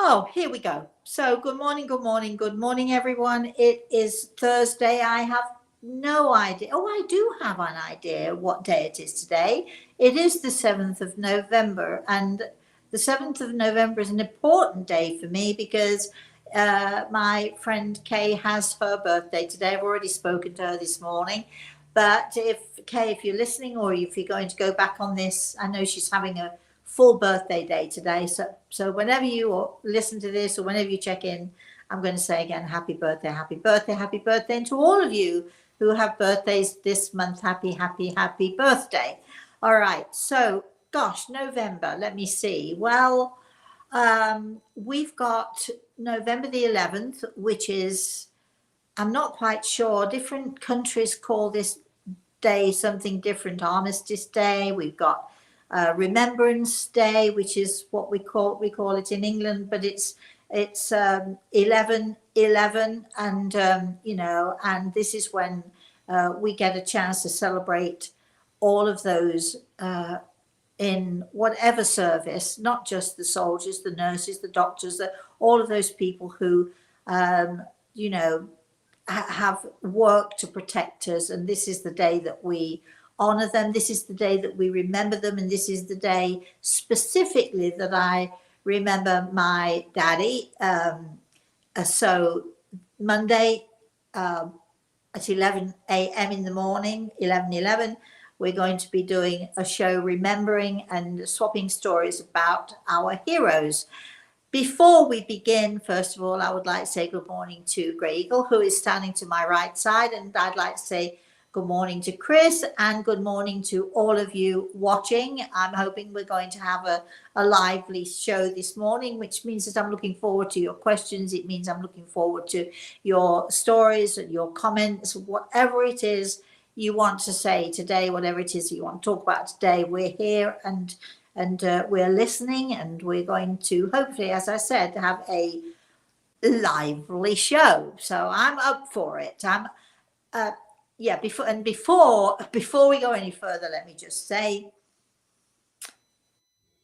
Oh, here we go. So, good morning, good morning, good morning, everyone. It is Thursday. I have no idea. Oh, I do have an idea what day it is today. It is the 7th of November, and the 7th of November is an important day for me because my friend Kay has her birthday today. I've already spoken to her this morning. But if Kay, if you're listening or if you're going to go back on this, I know she's having a full birthday day today. So whenever you listen to this or whenever you check in, I'm going to say again, happy birthday, happy birthday, happy birthday. And to all of you who have birthdays this month, happy, happy, happy birthday. All right. So, gosh, November, let me see. Well, we've got November the 11th, which is, I'm not quite sure. Different countries call this day something different. Armistice Day. We've got Remembrance Day, which is what we call it in England, but it's 11/11, and and this is when we get a chance to celebrate all of those in whatever service, not just the soldiers, the nurses, the doctors, all of those people who you know have worked to protect us. And this is the day that we honor them. This is the day that we remember them. And this is the day specifically that I remember my daddy. So Monday at 11 a.m. in the morning, 11:11, we're going to be doing a show remembering and swapping stories about our heroes. Before we begin, first of all, I would like to say good morning to Grey Eagle, who is standing to my right side, and I'd like to say good morning to Chris and good morning to all of you watching. I'm hoping we're going to have a lively show this morning, which means that I'm looking forward to your questions. It means I'm looking forward to your stories and your comments, whatever it is you want to say today, whatever it is you want to talk about today. We're here and we're listening, and we're going to hopefully, as I said, have a lively show. So I'm up for it. Before we go any further, let me just say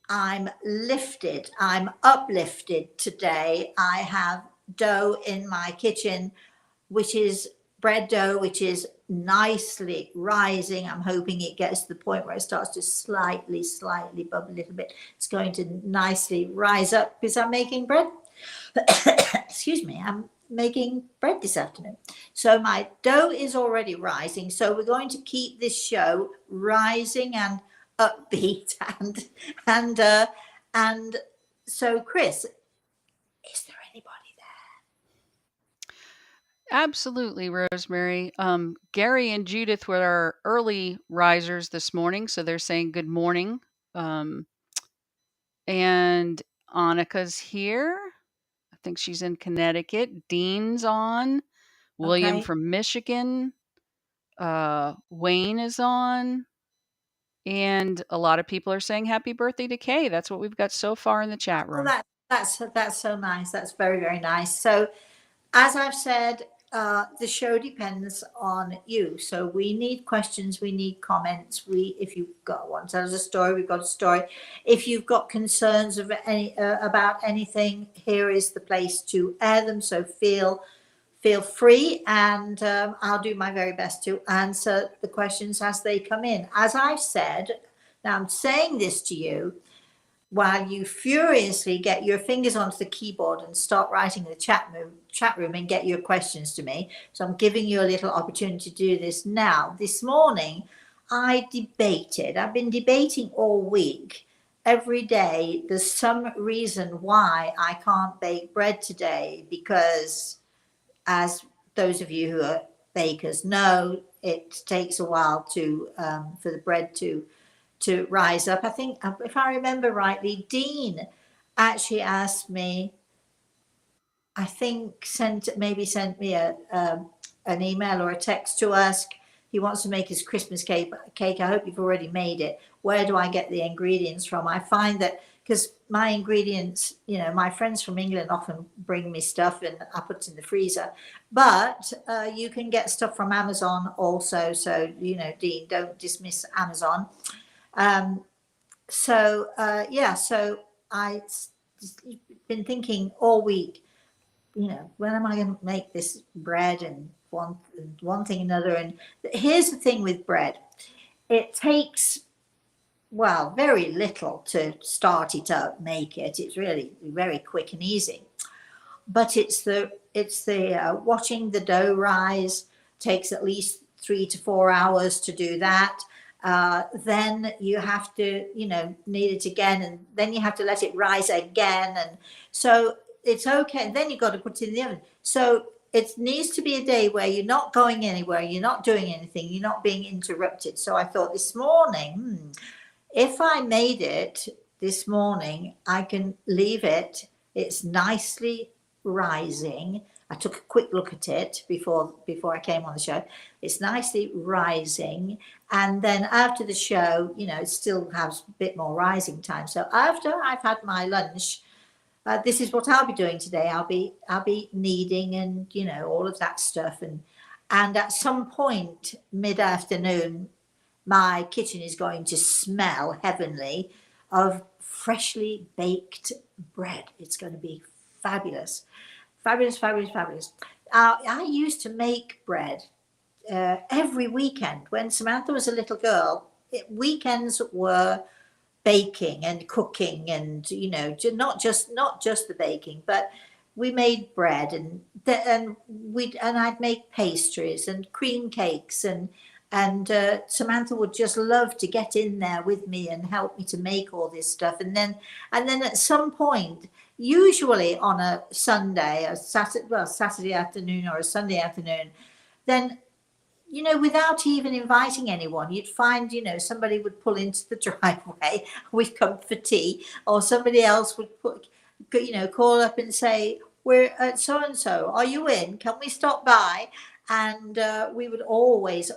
I'm lifted. I'm uplifted today. I have dough in my kitchen, which is bread dough, which is nicely rising. I'm hoping it gets to the point where it starts to slightly bubble a little bit. It's going to nicely rise up because I'm making bread. Excuse me, I'm making bread this afternoon. So my dough is already rising. So we're going to keep this show rising and upbeat and so Chris, is there anybody there? Absolutely, Rosemary. Gary and Judith were our early risers this morning, so they're saying good morning. And Annika's here. I think she's in Connecticut. Dean's on. William Okay. from Michigan. Wayne is on. And a lot of people are saying happy birthday to Kay. That's what we've got so far in the chat Well, room. that's so nice. That's very, very nice. So, as I've said, the show depends on you. So we need questions, we need comments. If you've got one, tell us a story. We've got a story. If you've got concerns of any about anything, here is the place to air them. So feel free, and I'll do my very best to answer the questions as they come in. As I've said, now I'm saying this to you while you furiously get your fingers onto the keyboard and start writing in the chat room and get your questions to me. So I'm giving you a little opportunity to do this now. This morning, I've been debating all week. Every day, there's some reason why I can't bake bread today because, as those of you who are bakers know, it takes a while for the bread to rise up. I think, if I remember rightly, Dean actually asked me, I think sent me an email or a text to ask. He wants to make his Christmas cake. I hope you've already made it. Where do I get the ingredients from? I find that because my ingredients, my friends from England often bring me stuff and I put it in the freezer. But you can get stuff from Amazon also. So, Dean, don't dismiss Amazon. So I been thinking all week, when am I going to make this bread and one thing another. And here's the thing with bread. It takes, well, very little to start it up, make it. It's really very quick and easy. But it's the watching the dough rise takes at least 3 to 4 hours to do that. Then you have to, knead it again, and then you have to let it rise again. And so it's okay. And then you've got to put it in the oven. So it needs to be a day where you're not going anywhere, you're not doing anything, you're not being interrupted. So I thought this morning, if I made it this morning, I can leave it. It's nicely rising. I took a quick look at it before I came on the show. It's nicely rising, and then after the show, it still has a bit more rising time. So after I've had my lunch, this is what I'll be doing today. I'll be kneading and all of that stuff, and at some point mid-afternoon, my kitchen is going to smell heavenly of freshly baked bread. It's going to be fabulous. Fabulous, fabulous, fabulous. I used to make bread every weekend. When Samantha was a little girl, weekends were baking and cooking, and not just the baking, but we made bread, and I'd make pastries and cream cakes, and Samantha would just love to get in there with me and help me to make all this stuff. And then at some point, usually on a Sunday, Saturday afternoon or a Sunday afternoon, then without even inviting anyone, you'd find, somebody would pull into the driveway, we'd come for tea, or somebody else would call up and say, we're at so-and-so, are you in? Can we stop by? And we would always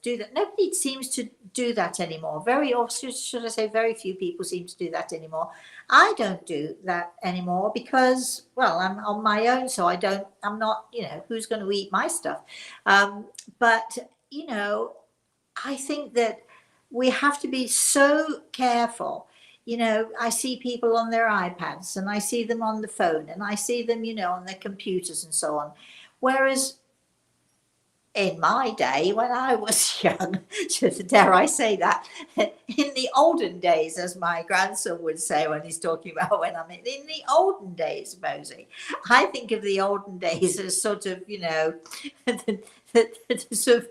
do that. Nobody seems to do that anymore. Or should I say, very few people seem to do that anymore. I don't do that anymore because, well, I'm on my own, so I'm not, who's going to eat my stuff? But, I think that we have to be so careful. I see people on their iPads, and I see them on the phone, and I see them, on their computers and so on. Whereas in my day, when I was young, dare I say that, in the olden days, as my grandson would say when he's talking about when I'm in the olden days, Mosey, I think of the olden days as sort of, sort of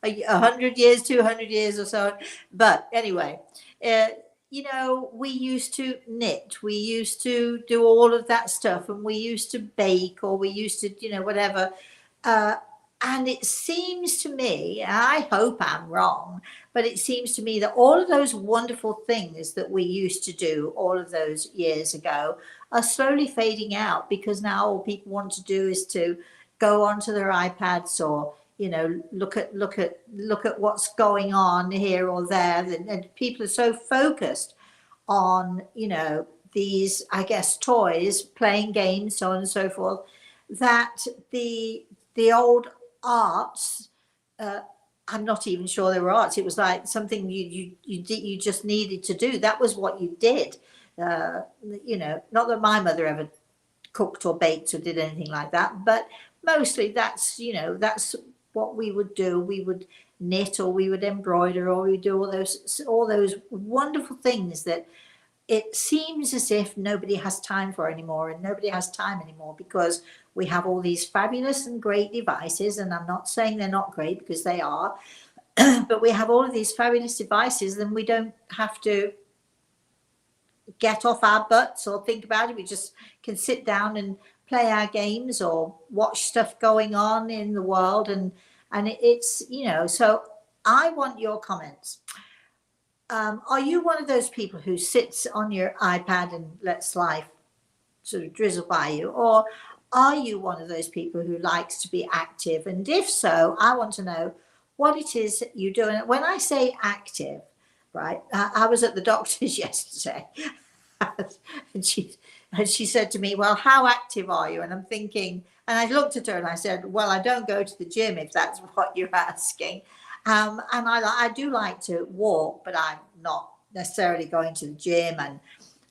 100 years, 200 years or so. But anyway, we used to knit, we used to do all of that stuff, and we used to bake, or we used to, whatever. And it seems to me, I hope I'm wrong, but it seems to me that all of those wonderful things that we used to do all of those years ago are slowly fading out, because now all people want to do is to go onto their iPads, or look at what's going on here or there, and people are so focused on these, I guess, toys, playing games, so on and so forth, that the old arts, I'm not even sure they were arts. It was like something you just needed to do. That was what you did. Not that my mother ever cooked or baked or did anything like that, but mostly that's what we would do. We would knit, or we would embroider, or we do all those wonderful things that it seems as if nobody has time for anymore, and nobody has time anymore because we have all these fabulous and great devices. And I'm not saying they're not great, because they are, but we have all of these fabulous devices, and we don't have to get off our butts or think about it. We just can sit down and play our games or watch stuff going on in the world. And it's, so I want your comments. Are you one of those people who sits on your iPad and lets life sort of drizzle by you? Or are you one of those people who likes to be active? And if so, I want to know what it is you do. And when I say active, right, I was at the doctor's yesterday, and she said to me, well, how active are you? And I'm thinking, and I looked at her and I said, well, I don't go to the gym, if that's what you're asking. And I do like to walk, but I'm not necessarily going to the gym.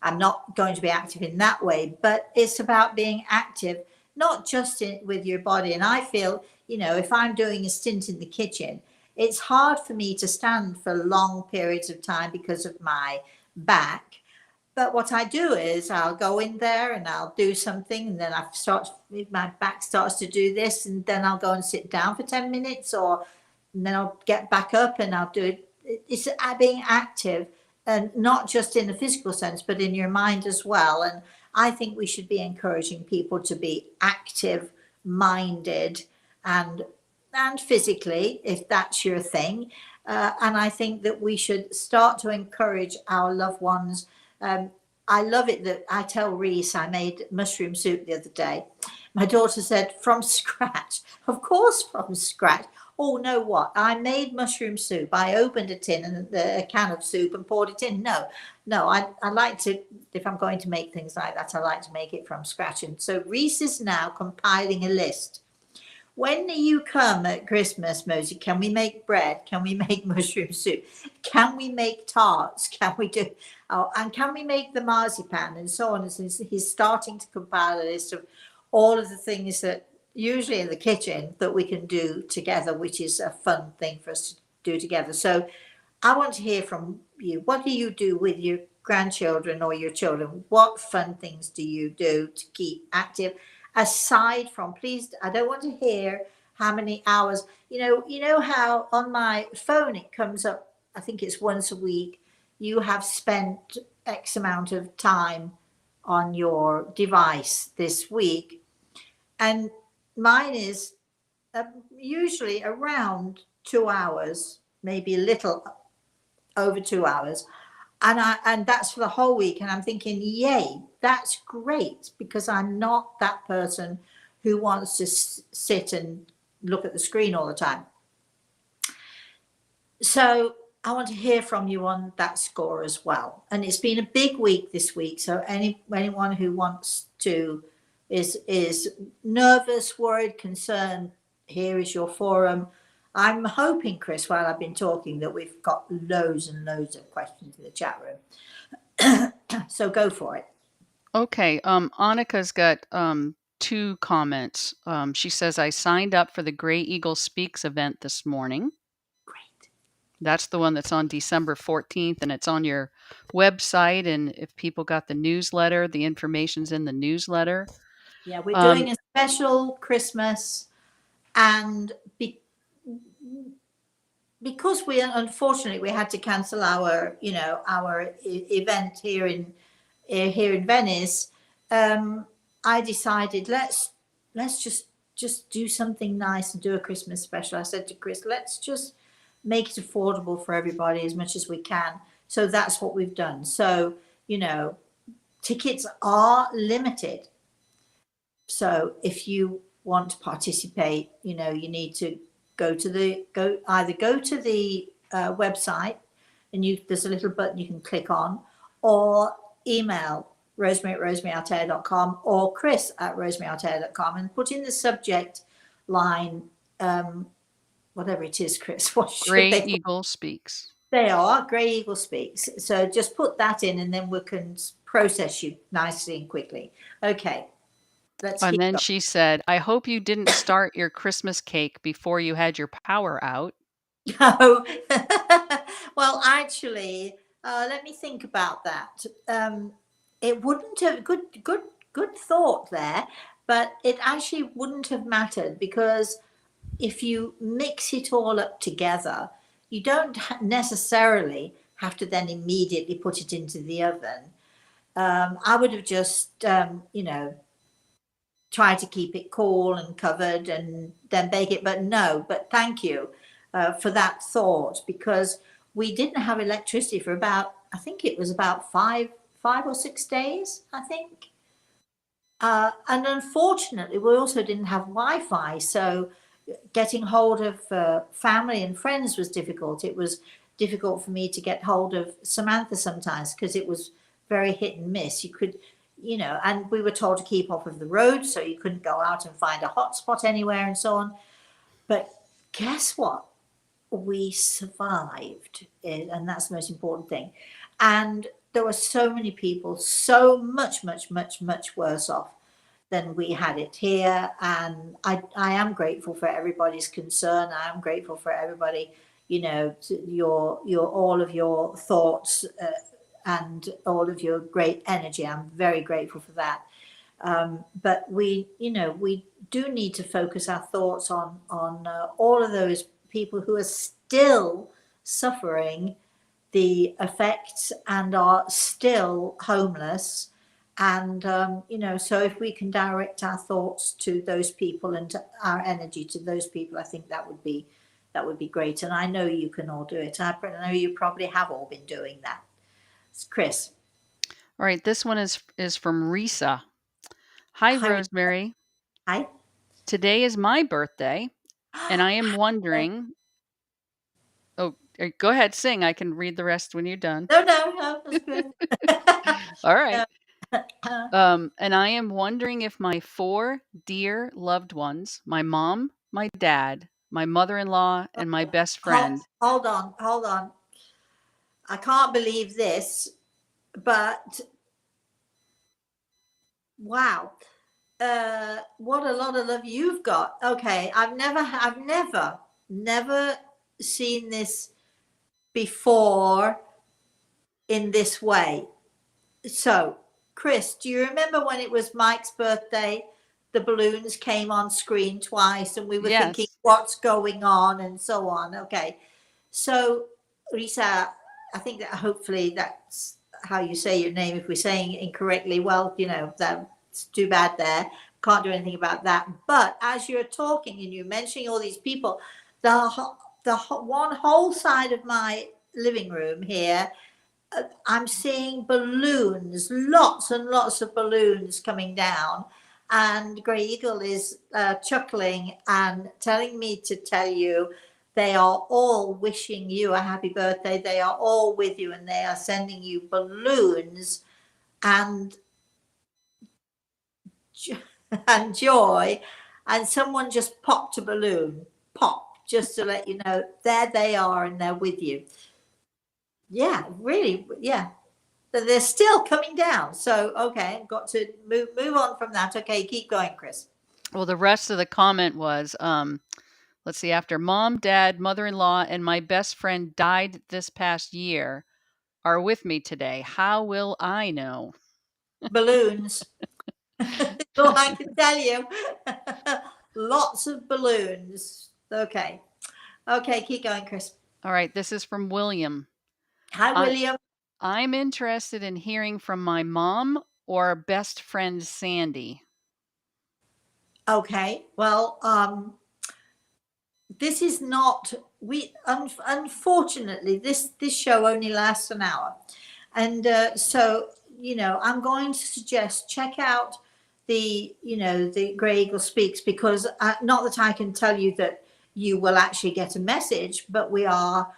I'm not going to be active in that way, but it's about being active, not just with your body. And I feel, if I'm doing a stint in the kitchen, it's hard for me to stand for long periods of time because of my back. But what I do is I'll go in there and I'll do something, and then my back starts to do this, and then I'll go and sit down for 10 minutes, and then I'll get back up and I'll do it. It's being active, and not just in the physical sense, but in your mind as well. And I think we should be encouraging people to be active minded and physically, if that's your thing. And I think that we should start to encourage our loved ones. I love it that I tell Reese I made mushroom soup the other day. My daughter said, from scratch. Of course, from scratch. Oh, no, what? I made mushroom soup. I opened a tin and a can of soup and poured it in. No, I like to, if I'm going to make things like that, I like to make it from scratch. And so Reese is now compiling a list. When you come at Christmas, Mosey, can we make bread? Can we make mushroom soup? Can we make tarts? Can we do, and can we make the marzipan and so on? And so he's starting to compile a list of all of the things that usually in the kitchen that we can do together, which is a fun thing for us to do together. So I want to hear from you. What do you do with your grandchildren or your children? What fun things do you do to keep active? Aside from, please, I don't want to hear how many hours. You know how on my phone it comes up, I think it's once a week, you have spent X amount of time on your device this week. And mine is usually around 2 hours, maybe a little over 2 hours. And that's for the whole week. And I'm thinking, yay, that's great, because I'm not that person who wants to sit and look at the screen all the time. So I want to hear from you on that score as well. And it's been a big week this week. So anyone who wants to, is nervous, worried, concerned, here is your forum. I'm hoping, Chris, while I've been talking, that we've got loads and loads of questions in the chat room. So go for it. Okay. Annika's got 2 comments. She says, I signed up for the Gray Eagle Speaks event this morning. Great. That's the one that's on December 14th, and it's on your website. And if people got the newsletter, the information's in the newsletter. Yeah, we're doing a special Christmas, and because we unfortunately we had to cancel our event here in Venice. I decided let's just do something nice and do a Christmas special. I said to Chris, let's just make it affordable for everybody as much as we can. So that's what we've done. So tickets are limited. So if you want to participate, you need to go to the website, and there's a little button you can click on, or email Rosemary at rosemaryaLtea.com or Chris at rosemaryaLtea.com and put in the subject line, whatever it is, Chris. What should Gray they Eagle Speaks. They are Gray Eagle Speaks. So just put that in, and then we can process you nicely and quickly. Okay. And then she said, I hope you didn't start your Christmas cake before you had your power out. No. Well, actually, let me think about that. It wouldn't have, good thought there, but it actually wouldn't have mattered, because if you mix it all up together, you don't necessarily have to then immediately put it into the oven. I would have just, try to keep it cool and covered and then bake it. But thank you for that thought, because we didn't have electricity for I think it was about 5 or 6 days, I think. And unfortunately, we also didn't have Wi-Fi. So getting hold of family and friends was difficult. It was difficult for me to get hold of Samantha sometimes, because it was very hit and miss. You could, and we were told to keep off of the road, so you couldn't go out and find a hotspot anywhere and so on. But guess what? We survived, and that's the most important thing. And there were so many people so much, much, much, much worse off than we had it here. And I am grateful for everybody's concern. I am grateful for everybody, your all of your thoughts and all of your great energy. I'm very grateful for that. But we do need to focus our thoughts on all of those people who are still suffering the effects and are still homeless. And so if we can direct our thoughts to those people and to our energy to those people, I think that would be great. And I know you can all do it. I know you probably have all been doing that. It's Chris. All right, this one is from Risa. Hi, Hi. Rosemary. Hi. Today is my birthday, and I am wondering. Oh, go ahead, sing. I can read the rest when you're done. No, that's good. All right. Yeah. And I am wondering if my 4 dear loved ones, my mom, my dad, my mother-in-law, and my best friend. Hold on. I can't believe this, but wow. What a lot of love you've got. Okay, I've never seen this before in this way. So, Chris, do you remember when it was Mike's birthday? The balloons came on screen twice, and we were thinking, Yes. what's going on, and so on. Okay, so Risa, I think that hopefully that's how you say your name. If we're saying it incorrectly, well, that's too bad there. Can't do anything about that. But as you're talking and you're mentioning all these people, the one whole side of my living room here, I'm seeing balloons, lots and lots of balloons coming down. And Grey Eagle is chuckling and telling me to tell you they are all wishing you a happy birthday. They are all with you and they are sending you balloons and and joy. And someone just popped a balloon, pop, just to let you know there they are and they're with you. Yeah, really, yeah. They're still coming down. So, okay, I've got to move on from that. Okay, keep going, Chris. Well, the rest of the comment was, let's see, after mom, dad, mother-in-law, and my best friend died this past year are with me today. How will I know? Balloons. All I can tell you. Lots of balloons. Okay. Okay, keep going, Chris. All right, this is from William. Hi, William. I'm interested in hearing from my mom or best friend Sandy. Okay. Well, this is not unfortunately this show only lasts an hour, and so I'm going to suggest check out the Grey Eagle Speaks, because not that I can tell you that you will actually get a message, but we are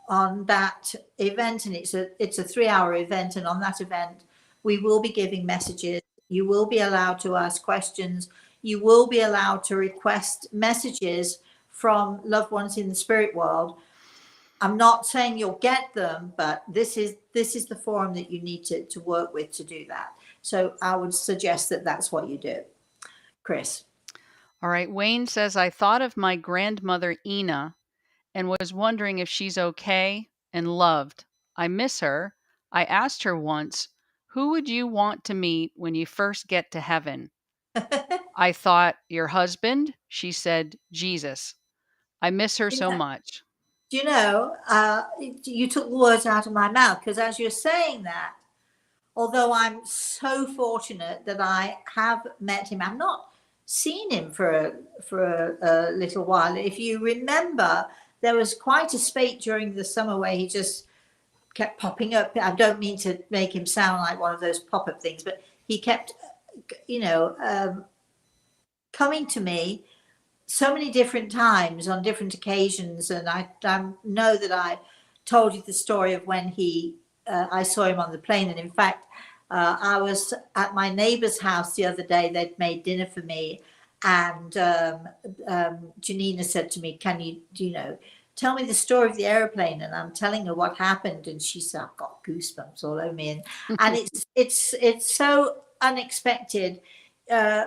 on that event, and it's a 3-hour event, and on that event we will be giving messages. You will be allowed to ask questions. You will be allowed to request messages from loved ones in the spirit world. I'm not saying you'll get them, but this is the forum that you need to work with to do that. So I would suggest that that's what you do. Chris. All right, Wayne says, I thought of my grandmother Ina and was wondering if she's okay and loved. I miss her. I asked her once, who would you want to meet when you first get to heaven? I thought, your husband? She said, Jesus. I miss her so much. Do you took the words out of my mouth, because as you're saying that, although I'm so fortunate that I have met him, I've not seen him for a little while. If you remember, there was quite a spate during the summer where he just kept popping up. I don't mean to make him sound like one of those pop-up things, but he kept, coming to me so many different times on different occasions. And I know that I told you the story of when I saw him on the plane. And in fact, I was at my neighbor's house the other day. They'd made dinner for me. And Janina said to me, can you tell me the story of the airplane, and I'm telling her what happened, and she said, I've got goosebumps all over me. And it's so unexpected,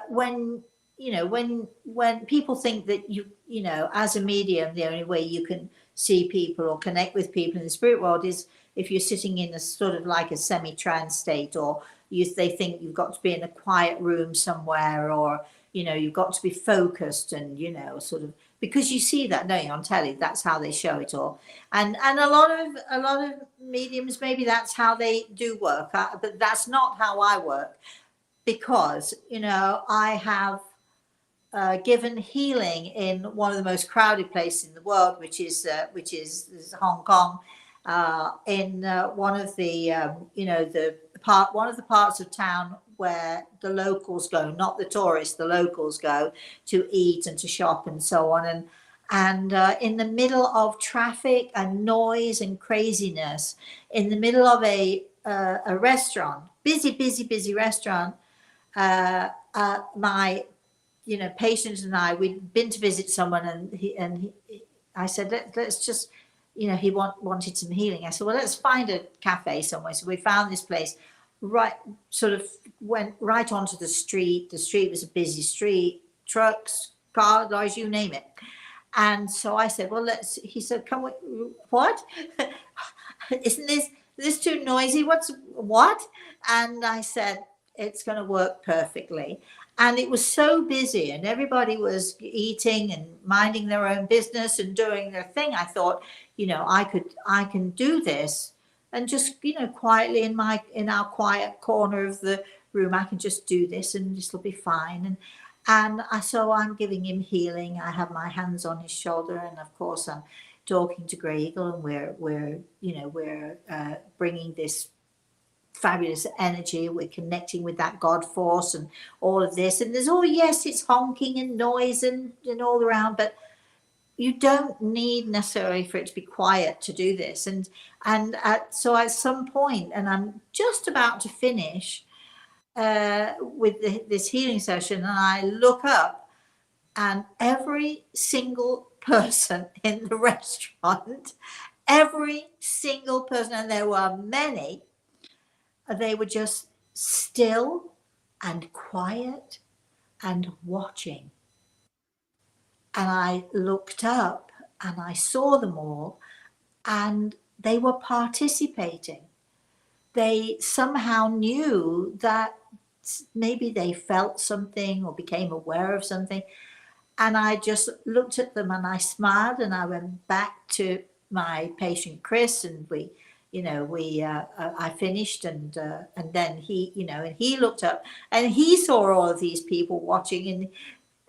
when, you know, when people think that you know, as a medium, the only way you can see people or connect with people in the spirit world is if you're sitting in a sort of like a semi-trance state, or they think you've got to be in a quiet room somewhere, or, you know, you've got to be focused, and, you know, sort of, because you see that, don't you, on telly? That's how they show it all. And a lot of mediums, maybe that's how they do work, but that's not how I work, because, you know, I have given healing in one of the most crowded places in the world, which is Hong Kong, in one of the you know, one of the parts of town where the locals go, not the tourists, the locals go to eat and to shop and so on, and in the middle of traffic and noise and craziness, in the middle of a restaurant, busy restaurant, my, you know, patient and I, we'd been to visit someone, and I said, let's just, you know, he wanted some healing. I said, well, let's find a cafe somewhere. So we found this place, right, sort of went right onto the street. The street was a busy street, trucks, cars, lorries, you name it. And so I said, well, he said, come with, what? Isn't this too noisy? What? And I said, it's going to work perfectly. And it was so busy, and everybody was eating and minding their own business and doing their thing. I thought, you know, I can do this, and just, you know, quietly in our quiet corner of the room, I can just do this, and this will be fine. So I'm giving him healing. I have my hands on his shoulder, and of course I'm talking to Grey Eagle, and we're bringing this fabulous energy. We're connecting with that God force and all of this. And there's, oh yes, it's honking and noise and all around, but you don't need necessarily for it to be quiet to do this. So at some point, and I'm just about to finish with this healing session, and I look up, and every single person in the restaurant, every single person, and there were many, they were just still and quiet and watching. And I looked up and I saw them all, and they were participating. They somehow knew that maybe they felt something or became aware of something. And I just looked at them and I smiled, and I went back to my patient Chris, and I finished, and then he looked up and he saw all of these people watching,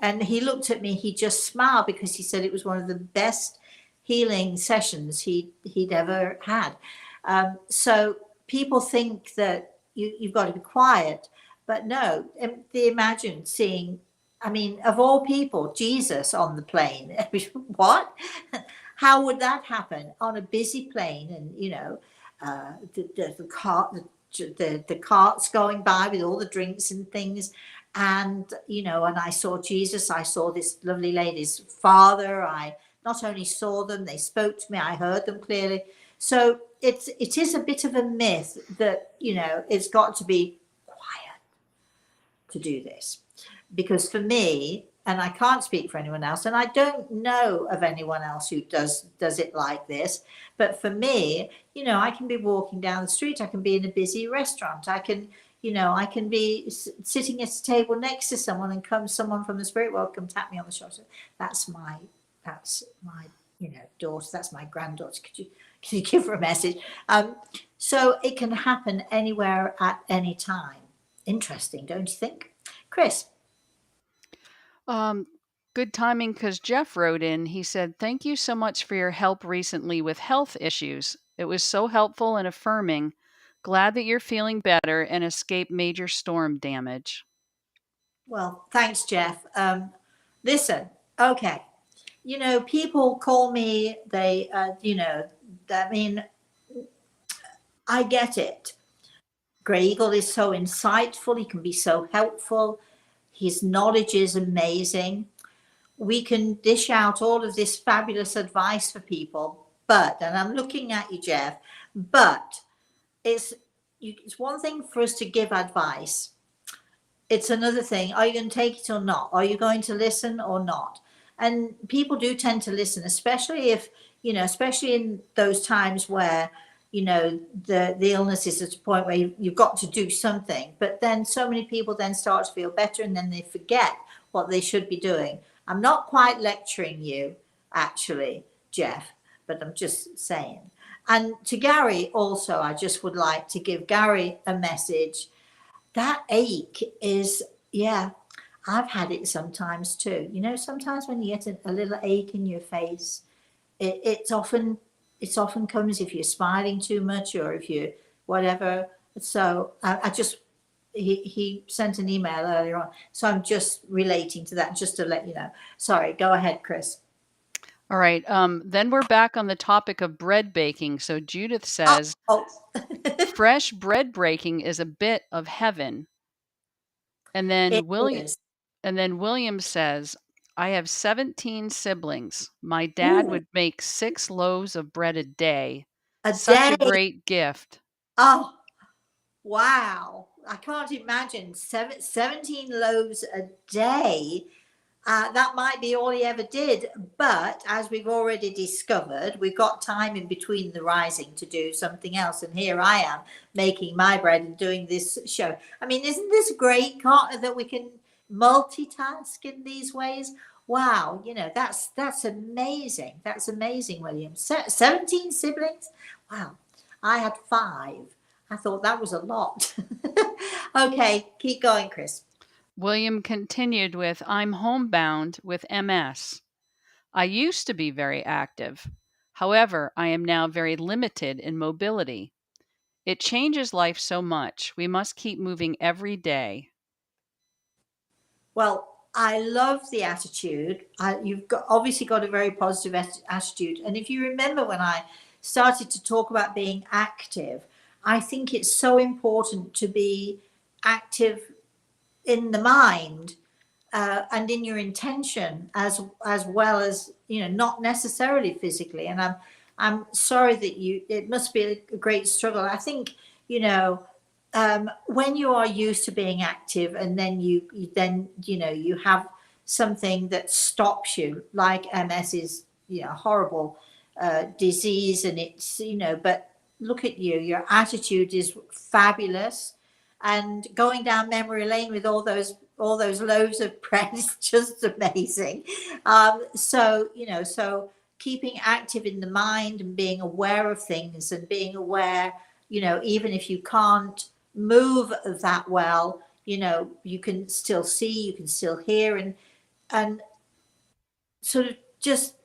and he looked at me. He just smiled, because he said it was one of the best healing sessions he'd ever had. So people think that you've got to be quiet, but no. They imagine seeing, I mean, of all people, Jesus on the plane. What? How would that happen on a busy plane? And the carts going by with all the drinks and things, and I saw Jesus. I saw this lovely lady's father. I not only saw them, they spoke to me. I heard them clearly. So it is a bit of a myth that it's got to be quiet to do this, because for me, and I can't speak for anyone else, and I don't know of anyone else who does it like this, but for me, I can be walking down the street, I can be in a busy restaurant, I can be sitting at a table next to someone, and someone from the spirit world come tap me on the shoulder. That's my daughter, that's my granddaughter. Can you give her a message? So it can happen anywhere at any time. Interesting, don't you think, Chris? Good timing, because Jeff wrote in. He said, "Thank you so much for your help recently with health issues. It was so helpful and affirming. Glad that you're feeling better and escaped major storm damage." Well, thanks, Jeff. Listen, okay. People call me, I get it. Grey Eagle is so insightful. He can be so helpful. His knowledge is amazing. we can dish out all of this fabulous advice for people, but, and I'm looking at you, Jeff, but it's it's one thing for us to give advice. It's another thing. Are you going to take it or not? Are you going to listen or not? And people do tend to listen, especially if, especially in those times where, the illness is at a point where you've got to do something. But then so many people then start to feel better and then they forget what they should be doing. I'm not quite lecturing you, actually, Jeff, but I'm just saying. And to Gary also, I just would like to give Gary a message. That ache is, yeah, I've had it sometimes too. Sometimes when you get a little ache in your face, it's often comes if you're smiling too much or if you whatever. So I just he sent an email earlier on, so I'm just relating to that just to let you know. Sorry, go ahead, Chris. All right. Then we're back on the topic of bread baking. So Judith Oh, says, oh. fresh bread breaking is a bit of heaven. And It then is. William says, I have 17 siblings. My dad Ooh, would make 6 loaves of bread a day. a Such day. a great gift. Oh, wow. I can't imagine 17 loaves a day. That might be all he ever did. But as we've already discovered, we've got time in between the rising to do something else. And here I am making my bread and doing this show. I mean, isn't this great, Carter, that we can multitask in these ways? Wow, that's amazing. That's amazing, William. 17 siblings? Wow. I had 5. I thought that was a lot. Okay, keep going, Chris. William continued with, I'm homebound with MS. I used to be very active. However, I am now very limited in mobility. It changes life so much. We must keep moving every day. Well, I love the attitude. You've obviously got a very positive attitude. And if you remember when I started to talk about being active, I think it's so important to be active in the mind and in your intention as well as not necessarily physically. And I'm sorry that it must be a great struggle. I think when you are used to being active and then you have something that stops you, like MS is horrible disease, and it's but look at you, your attitude is fabulous, and going down memory lane with all those loaves of bread is just amazing. So keeping active in the mind and being aware of things and being aware, even if you can't move that well, you can still see, you can still hear, and sort of just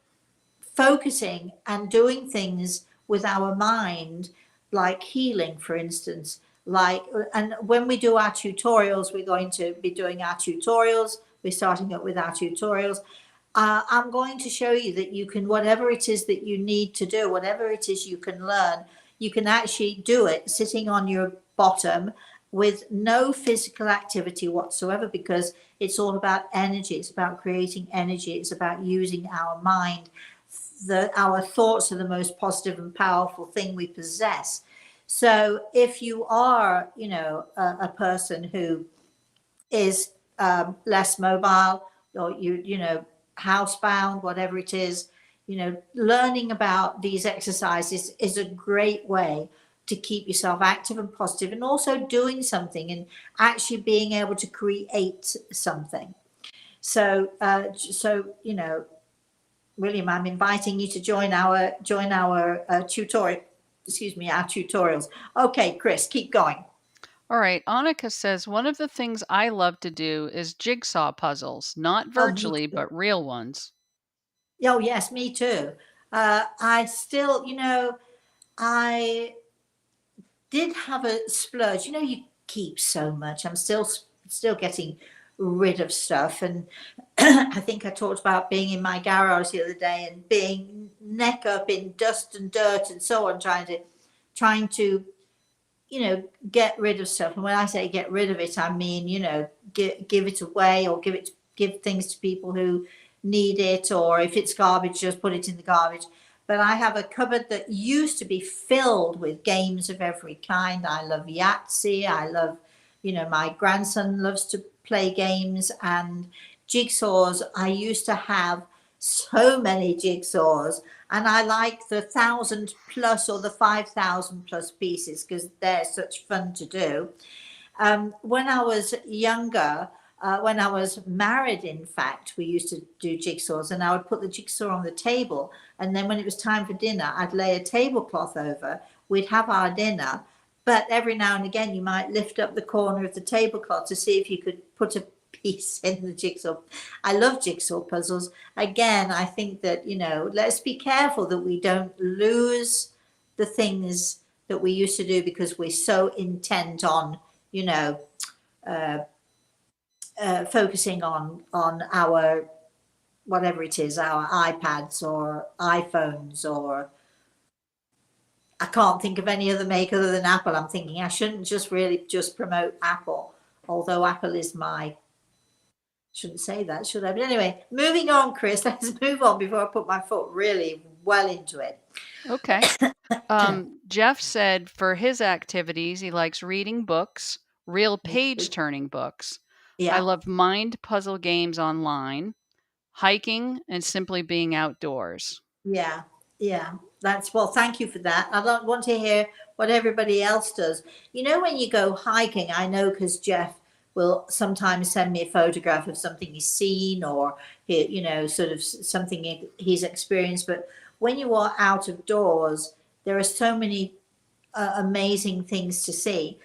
focusing and doing things with our mind, like healing, for instance. And when we do our tutorials, we're going to be doing our tutorials. We're starting up with our tutorials. I'm going to show you that you can, whatever it is that you need to do, whatever it is you can learn, you can actually do it sitting on your bottom with no physical activity whatsoever, because it's all about energy. It's about creating energy. It's about using our mind. Our thoughts are the most positive and powerful thing we possess. So if you are, a person who is less mobile, or housebound, whatever it is, learning about these exercises is a great way to keep yourself active and positive, and also doing something and actually being able to create something. So, William, I'm inviting you to join our tutorial. Excuse me, our tutorials. Okay, Chris, keep going. All right. Annika says, one of the things I love to do is jigsaw puzzles, not Oh, me virtually, too. but real ones. Oh, yes, me too. I still, I did have a splurge. You keep so much. I'm still getting rid of stuff, and I think I talked about being in my garage the other day and being neck up in dust and dirt and so on, trying to get rid of stuff. And when I say get rid of it, I mean give it away, or give things to people who need it, or if it's garbage, just put it in the garbage. But I have a cupboard that used to be filled with games of every kind. I love Yahtzee. I love, my grandson loves to play games and jigsaws. I used to have so many jigsaws, and I like the 1,000+ or the 5,000+ pieces because they're such fun to do. When I was younger, when I was married, in fact, we used to do jigsaws, and I would put the jigsaw on the table. And then when it was time for dinner, I'd lay a tablecloth over. We'd have our dinner. But every now and again, you might lift up the corner of the tablecloth to see if you could put a piece in the jigsaw. I love jigsaw puzzles. Again, I think that, let's be careful that we don't lose the things that we used to do because we're so intent on, focusing on our whatever it is, our iPads or iPhones, or I can't think of any other make other than Apple. I'm thinking I shouldn't just really just promote Apple, although Apple is shouldn't say that, should I? But anyway, moving on, Chris, let's move on before I put my foot really well into it. Okay. Jeff said for his activities, he likes reading books, real page turning books. I love mind puzzle games online, hiking, and simply being outdoors. Yeah. Well, thank you for that. I don't want to hear what everybody else does. When you go hiking, I know because Jeff will sometimes send me a photograph of something he's seen, or sort of something he's experienced. But when you are out of doors, there are so many amazing things to see.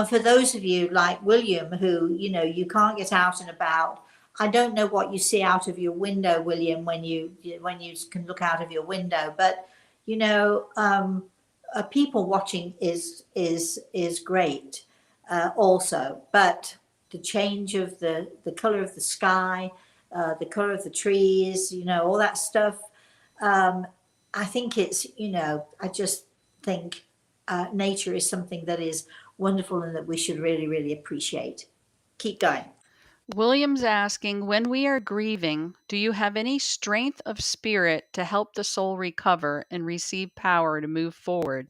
For those of you like William, who you can't get out and about, I don't know what you see out of your window, William, when you can look out of your window, but people watching is great, also. But the change of the color of the sky, the color of the trees, all that stuff. I think it's I just think nature is something that is wonderful and that we should really, really appreciate. Keep going. William's asking, when we are grieving, do you have any strength of spirit to help the soul recover and receive power to move forward?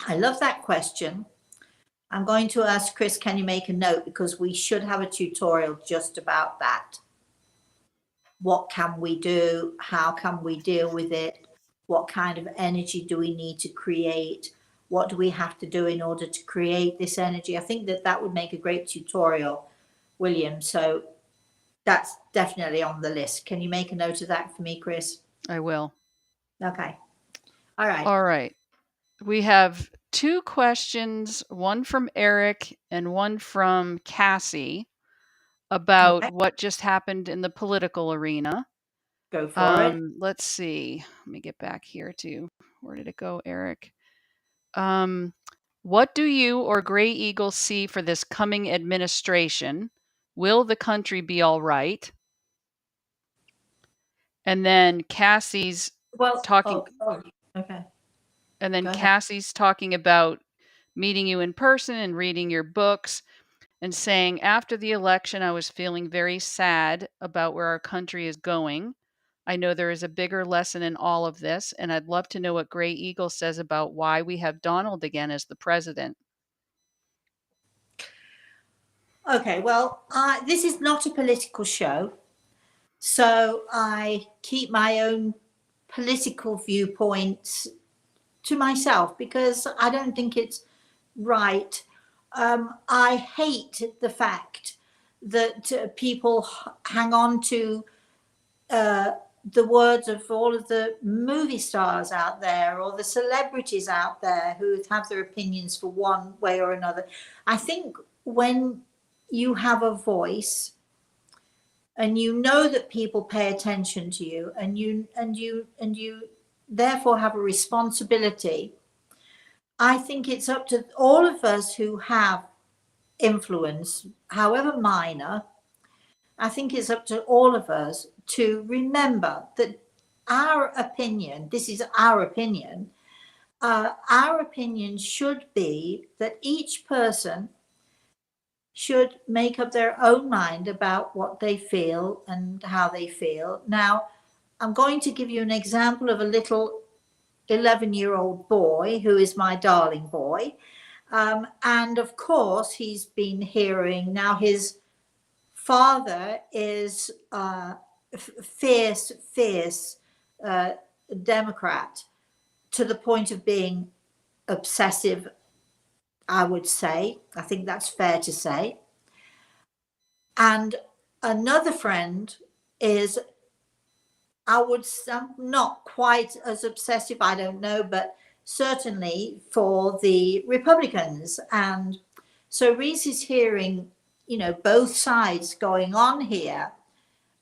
I love that question. I'm going to ask Chris, can you make a note? Because we should have a tutorial just about that. What can we do? How can we deal with it? What kind of energy do we need to create? What do we have to do in order to create this energy? I think that would make a great tutorial, William. So that's definitely on the list. Can you make a note of that for me, Chris? I will. Okay. All right. All right. We have two questions, one from Eric and one from Cassie, about what just happened in the political arena. Go for it. Let's see. Let me get back here to where did it go, Eric? What do you or Gray Eagle see for this coming administration? Will the country be all right? And then Cassie's talking. Okay. And then Cassie's talking about meeting you in person and reading your books, and saying, after the election, I was feeling very sad about where our country is going. I know there is a bigger lesson in all of this, and I'd love to know what Gray Eagle says about why we have Donald again as the president. Okay, well, this is not a political show, so I keep my own political viewpoints to myself because I don't think it's right. I hate the fact that people hang on to the words of all of the movie stars out there or the celebrities out there who have their opinions for one way or another. I think when you have a voice and you know that people pay attention to you, and you therefore have a responsibility, I think it's up to all of us who have influence, however minor. I think it's up to all of us to remember that our opinion, this is our opinion should be that each person should make up their own mind about what they feel and how they feel. Now, I'm going to give you an example of a little 11-year-old boy who is my darling boy. And of course, he's been hearing now his father is fierce uh, Democrat to the point of being obsessive, I would say. I think that's fair to say. And another friend is, I would say, not quite as obsessive, I don't know, but certainly for the Republicans. And so Reese is hearing, both sides going on here.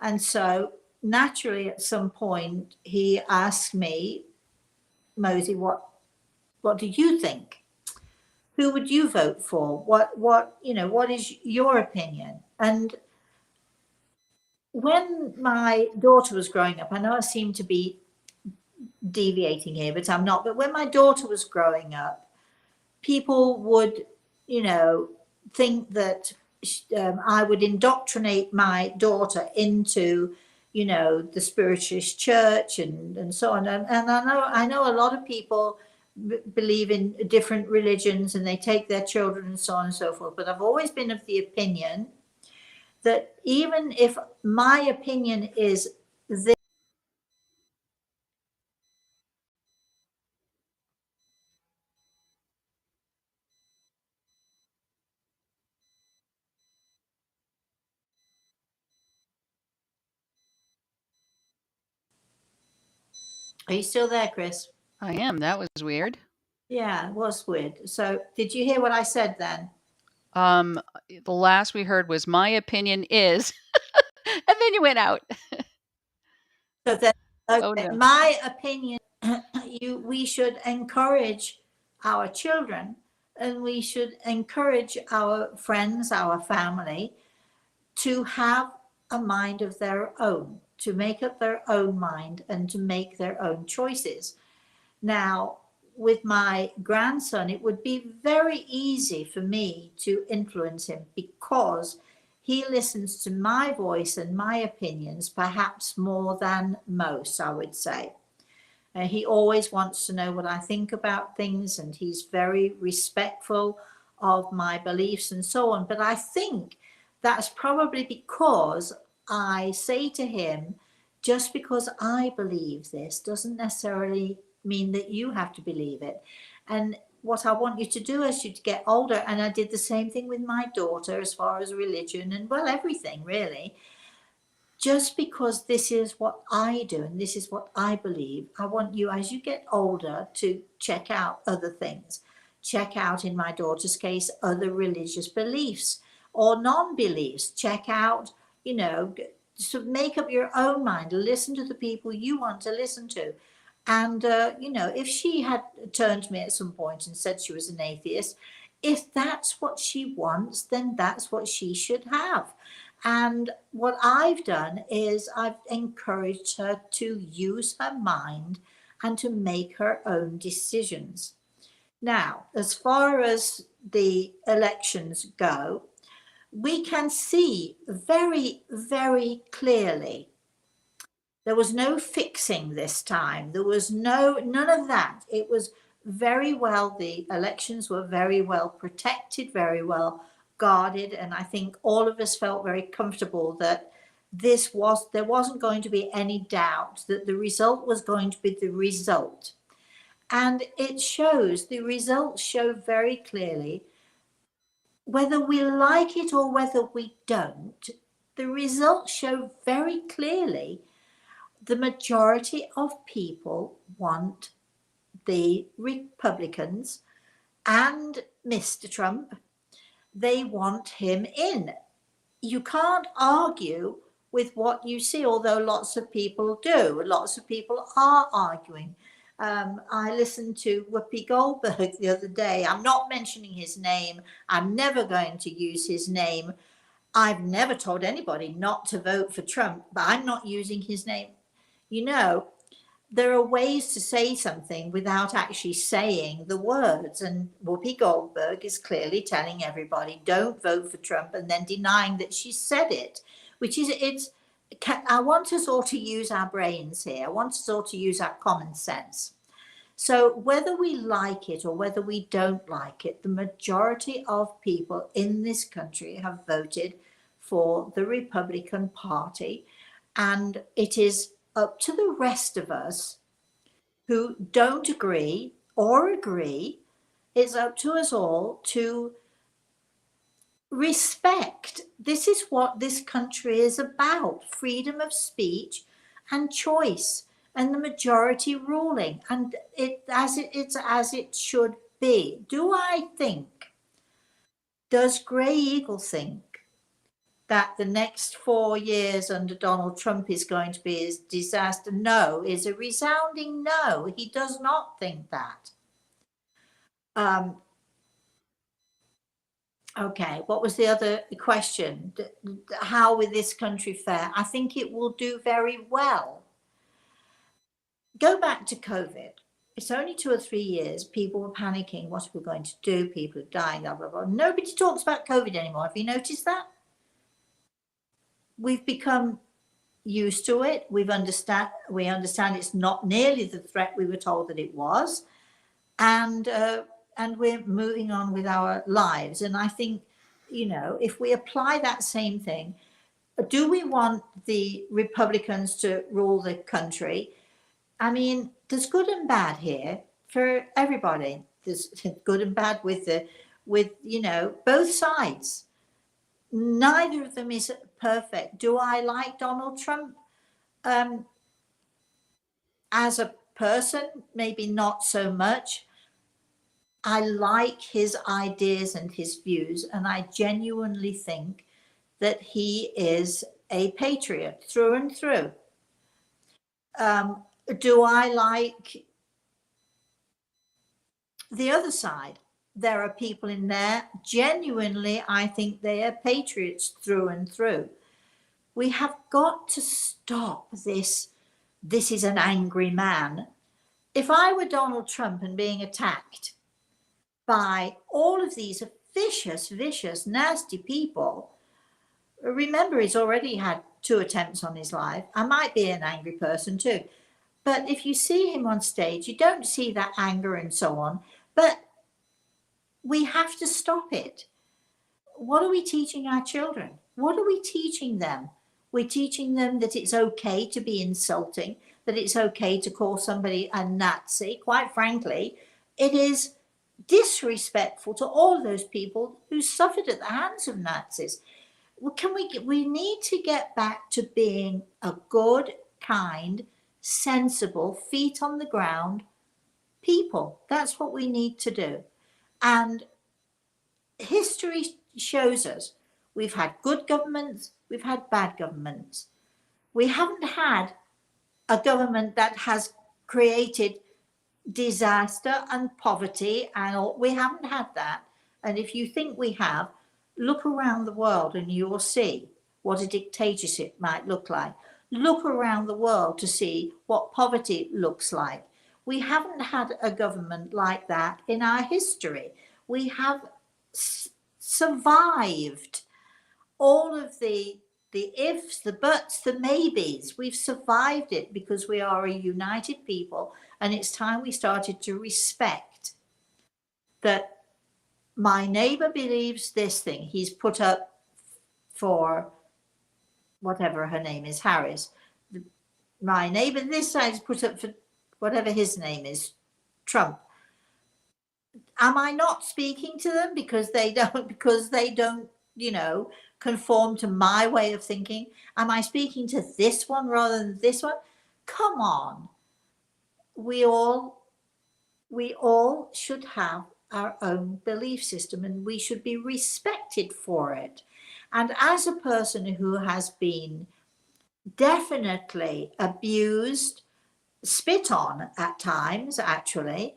And so naturally at some point he asked me, Mosey, what do you think? Who would you vote for? What is your opinion? And when my daughter was growing up, I know I seem to be deviating here, but I'm not. But when my daughter was growing up, people would, think that I would indoctrinate my daughter into, the spiritualist church and so on. And I know a lot of people believe in different religions and they take their children and so on and so forth. But I've always been of the opinion that even if my opinion is this. Are you still there, Chris? I am. That was weird. Yeah, it was weird. So did you hear what I said then? The last we heard was my opinion is, and then you went out. So then, okay, Oh no. my opinion, we should encourage our children and we should encourage our friends, our family to have a mind of their own, to make up their own mind and to make their own choices. Now, with my grandson, it would be very easy for me to influence him because he listens to my voice and my opinions perhaps more than most, I would say. He always wants to know what I think about things, and he's very respectful of my beliefs and so on. But I think that's probably because I say to him, just because I believe this doesn't necessarily mean that you have to believe it. And what I want you to do as you get older, and I did the same thing with my daughter as far as religion and, well, everything really, just because this is what I do and this is what I believe, I want you, as you get older, to check out other things. Check out, in my daughter's case, other religious beliefs or non-beliefs. Check out, so make up your own mind. Listen to the people you want to listen to. And, if she had turned to me at some point and said she was an atheist, if that's what she wants, then that's what she should have. And what I've done is I've encouraged her to use her mind and to make her own decisions. Now, as far as the elections go, we can see very, very clearly there was no fixing this time. There was none of that. It was very well, the elections were very well protected, very well guarded. And I think all of us felt very comfortable that there wasn't going to be any doubt that the result was going to be the result. And the results show very clearly, whether we like it or whether we don't, the results show very clearly the majority of people want the Republicans and Mr. Trump. They want him in. You can't argue with what you see, although lots of people do. Lots of people are arguing. I listened to Whoopi Goldberg the other day. I'm not mentioning his name. I'm never going to use his name. I've never told anybody not to vote for Trump, but I'm not using his name. You know, there are ways to say something without actually saying the words. And Whoopi Goldberg is clearly telling everybody, don't vote for Trump, and then denying that she said it, which is, I want us all to use our brains here. I want us all to use our common sense. So whether we like it or whether we don't like it, the majority of people in this country have voted for the Republican Party. And it is up to the rest of us who don't agree or agree. It's up to us all to respect. This is what this country is about: freedom of speech and choice, and the majority ruling, and it's as it should be. Does Grey Eagle think that the next 4 years under Donald Trump is going to be a disaster? No, is a resounding no. He does not think that. Okay, what was the other question? How will this country fare? I think it will do very well. Go back to COVID. It's only 2 or 3 years. People were panicking. What are we going to do? People are dying, blah, blah, blah. Nobody talks about COVID anymore. Have you noticed that? We've become used to it. We understand it's not nearly the threat we were told that it was. And we're moving on with our lives. And I think, if we apply that same thing, do we want the Republicans to rule the country? I mean, there's good and bad here for everybody. There's good and bad with both sides. Neither of them is perfect. Do I like Donald Trump? As a person, maybe not so much. I like his ideas and his views, and I genuinely think that he is a patriot through and through. Do I like the other side? There are people in there, genuinely, I think they are patriots through and through. We have got to stop this is an angry man. If I were Donald Trump and being attacked by all of these vicious, nasty people, remember he's already had 2 attempts on his life. I might be an angry person too. But if you see him on stage, you don't see that anger and so on. But we have to stop it. What are we teaching our children? What are we teaching them? We're teaching them that it's okay to be insulting, that it's okay to call somebody a Nazi. Quite frankly, it is disrespectful to all of those people who suffered at the hands of Nazis. Well, we need to get back to being a good, kind, sensible, feet on the ground people. That's what we need to do. And history shows us we've had good governments, we've had bad governments. We haven't had a government that has created disaster and poverty, and all. We haven't had that. And if you think we have, look around the world and you will see what a dictatorship might look like. Look around the world to see what poverty looks like. We haven't had a government like that in our history. We have survived all of the ifs, the buts, the maybes. We've survived it because we are a united people, and it's time we started to respect that my neighbor believes this thing. He's put up for whatever her name is, Harris. My neighbor this side is put up for whatever his name is, Trump. Am I not speaking to them because they don't, conform to my way of thinking? Am I speaking to this one rather than this one? Come on. We all should have our own belief system, and we should be respected for it. And as a person who has been definitely abused, spit on at times, actually,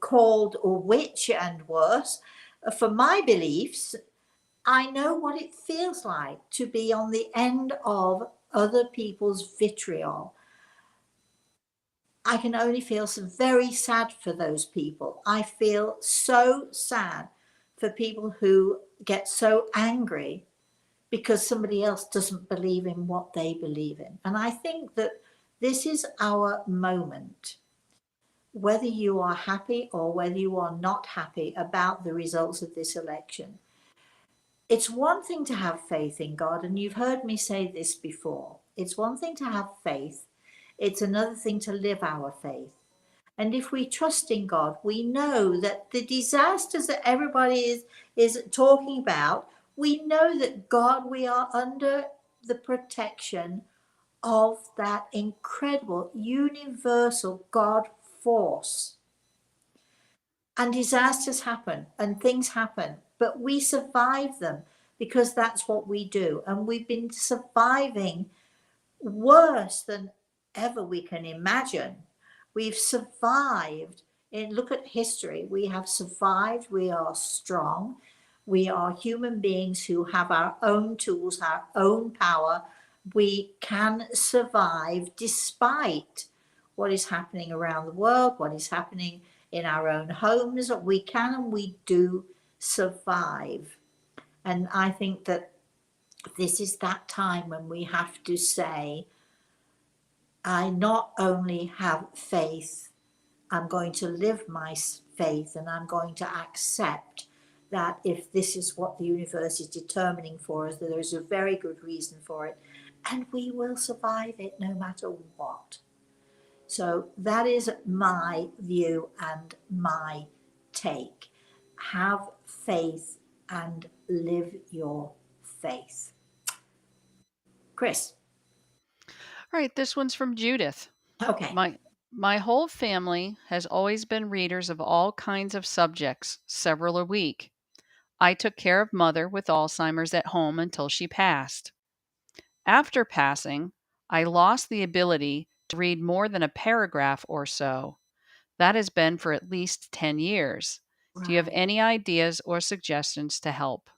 called a witch and worse for my beliefs, I know what it feels like to be on the end of other people's vitriol, I can only feel very sad for those people. I feel so sad for people who get so angry because somebody else doesn't believe in what they believe in. And I think that this is our moment, whether you are happy or whether you are not happy about the results of this election. It's one thing to have faith in God, and you've heard me say this before. It's one thing to have faith, it's another thing to live our faith. And if we trust in God, we know that the disasters that everybody is talking about, we know that God, we are under the protection of that incredible universal God force. And disasters happen and things happen, but we survive them because that's what we do. And we've been surviving worse than ever we can imagine. We've survived. And look at history. We have survived. We are strong. We are human beings who have our own tools, our own power. We can survive despite what is happening around the world, what is happening in our own homes. We can and we do survive. And I think that this is that time when we have to say, I not only have faith, I'm going to live my faith, and I'm going to accept that if this is what the universe is determining for us, that there's a very good reason for it, and we will survive it no matter what. So that is my view and my take. Have faith and live your faith. Chris. All right, this one's from Judith. Okay. My whole family has always been readers of all kinds of subjects, several a week. I took care of mother with Alzheimer's at home until she passed. After passing, I lost the ability to read more than a paragraph or so. That has been for at least 10 years. Do you have Right. any ideas or suggestions to help?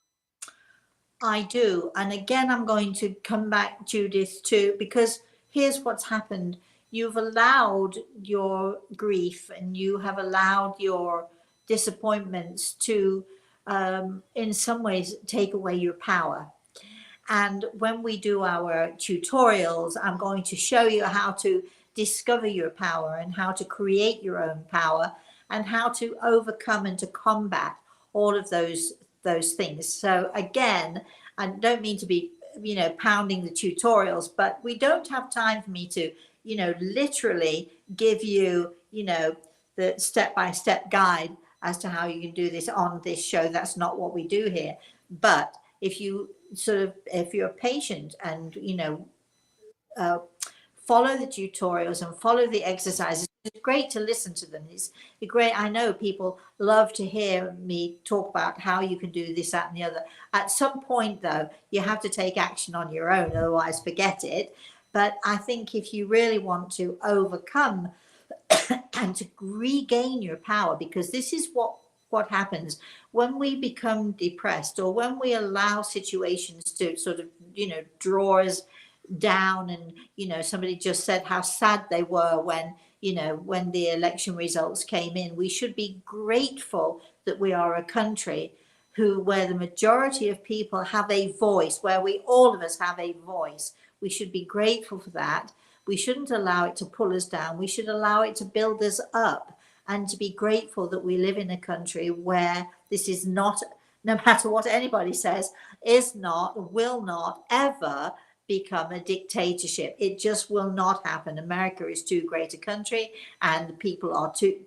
I do. And again, I'm going to come back, Judith, to because here's what's happened. You've allowed your grief and you have allowed your disappointments to, in some ways, take away your power. And when we do our tutorials, I'm going to show you how to discover your power and how to create your own power and how to overcome and to combat all of those things. So again, I don't mean to be, pounding the tutorials, but we don't have time for me to, literally give you, the step-by-step guide as to how you can do this on this show. That's not what we do here. But if you if you're patient and follow the tutorials and follow the exercises, it's great to listen to them. It's great. I know people love to hear me talk about how you can do this, that, and the other. At some point, though, you have to take action on your own, otherwise forget it. But I think if you really want to overcome and to regain your power, because this is what happens when we become depressed or when we allow situations to sort of draw us down. And somebody just said how sad they were when when the election results came in. We should be grateful that we are a country where the majority of people have a voice, where we all of us have a voice. We should be grateful for that. We shouldn't allow it to pull us down. We should allow it to build us up, and to be grateful that we live in a country where this is not, no matter what anybody says, is not, will not ever become a dictatorship. It just will not happen. America is too great a country, and people are too,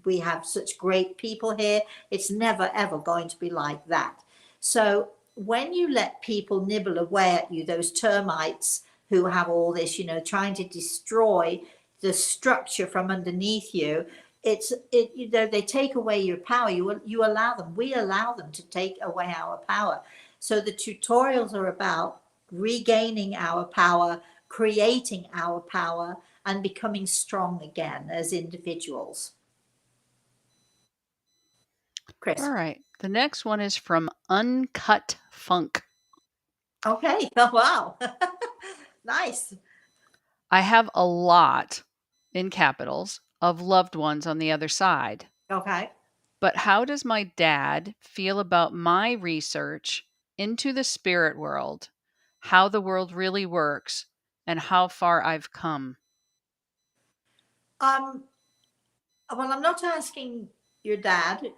we have such great people here. It's never ever going to be like that. So when you let people nibble away at you, those termites who have all this, trying to destroy the structure from underneath you, they take away your power. You allow them, we allow them to take away our power. So the tutorials are about regaining our power, creating our power, and becoming strong again as individuals. Chris. All right. The next one is from Uncut Funk. Okay. Oh, wow. Nice. I have a lot, in capitals, of loved ones on the other side. Okay. But how does my dad feel about my research into the spirit world, how the world really works, and how far I've come? Um, well, I'm not asking your dad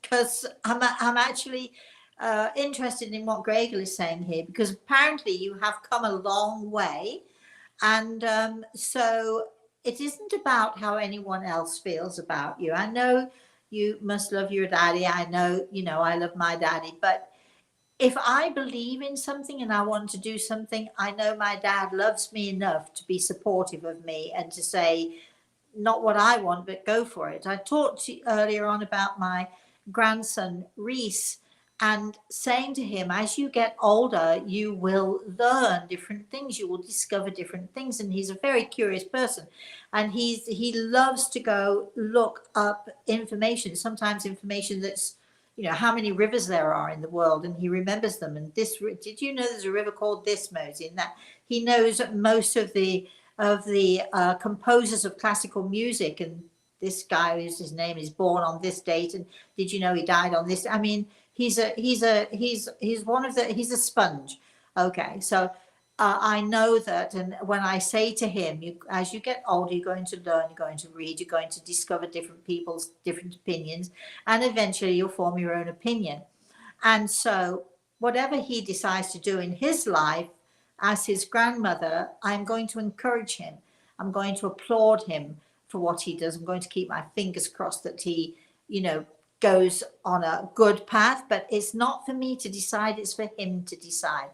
because I'm actually interested in what Gregor is saying here because apparently you have come a long way. And so it isn't about how anyone else feels about you. I know you must love your daddy. I know, I love my daddy. But if I believe in something and I want to do something, I know my dad loves me enough to be supportive of me and to say, not what I want, but go for it. I talked to you earlier on about my grandson, Reese, and saying to him, as you get older, you will learn different things, you will discover different things. And he's a very curious person. And he loves to go look up information, sometimes information that's, how many rivers there are in the world, and he remembers them. And this, did you know there's a river called this, Mosey? And that he knows most of the composers of classical music. And this guy, his name is born on this date, and did you know he died on this? I mean, he's one of the he's a sponge. Okay, so I know that, and when I say to him, as you get older, you're going to learn, you're going to read, you're going to discover different people's different opinions, and eventually you'll form your own opinion. And so, whatever he decides to do in his life, as his grandmother, I'm going to encourage him. I'm going to applaud him for what he does. I'm going to keep my fingers crossed that he, goes on a good path. But it's not for me to decide, it's for him to decide.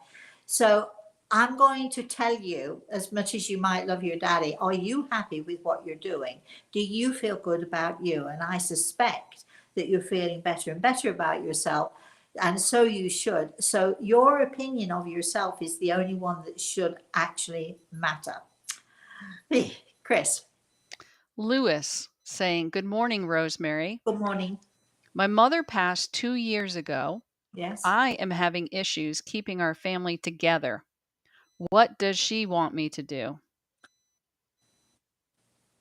So I'm going to tell you, as much as you might love your daddy, are you happy with what you're doing? Do you feel good about you? And I suspect that you're feeling better and better about yourself, and so you should. So your opinion of yourself is the only one that should actually matter. Chris, Lewis saying, "Good morning, Rosemary. good morning. My mother passed 2 years ago. Yes. I am having issues keeping our family together. What does she want me to do?"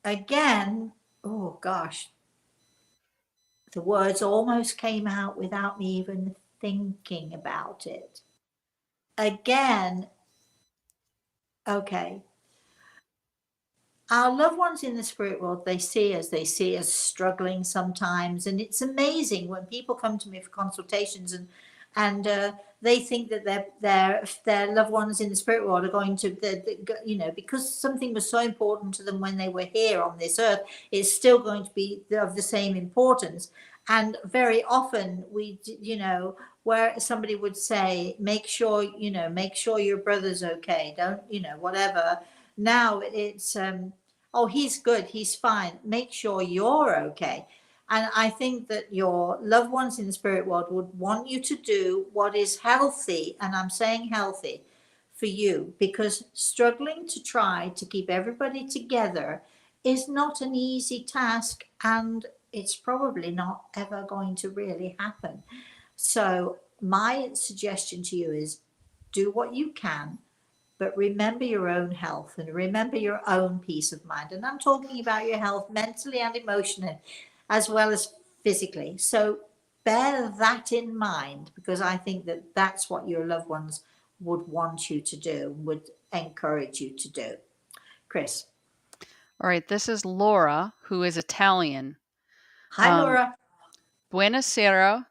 Again, oh gosh, the words almost came out without me even thinking about it. Again, okay. Our loved ones in the spirit world, they see us struggling sometimes. And it's amazing when people come to me for consultations, and they think that their loved ones in the spirit world are going to, because something was so important to them when they were here on this earth, it's still going to be of the same importance. And very often where somebody would say, make sure your brother's okay, don't, whatever. Now it's oh, he's good, he's fine, make sure you're okay. And I think that your loved ones in the spirit world would want you to do what is healthy, and I'm saying healthy for you, because struggling to try to keep everybody together is not an easy task, and it's probably not ever going to really happen. So my suggestion to you is do what you can, but remember your own health and remember your own peace of mind. And I'm talking about your health mentally and emotionally, as well as physically. So bear that in mind, because I think that that's what your loved ones would want you to do, would encourage you to do. Chris. All right, this is Laura, who is Italian. Hi, Um, Laura. Buonasera.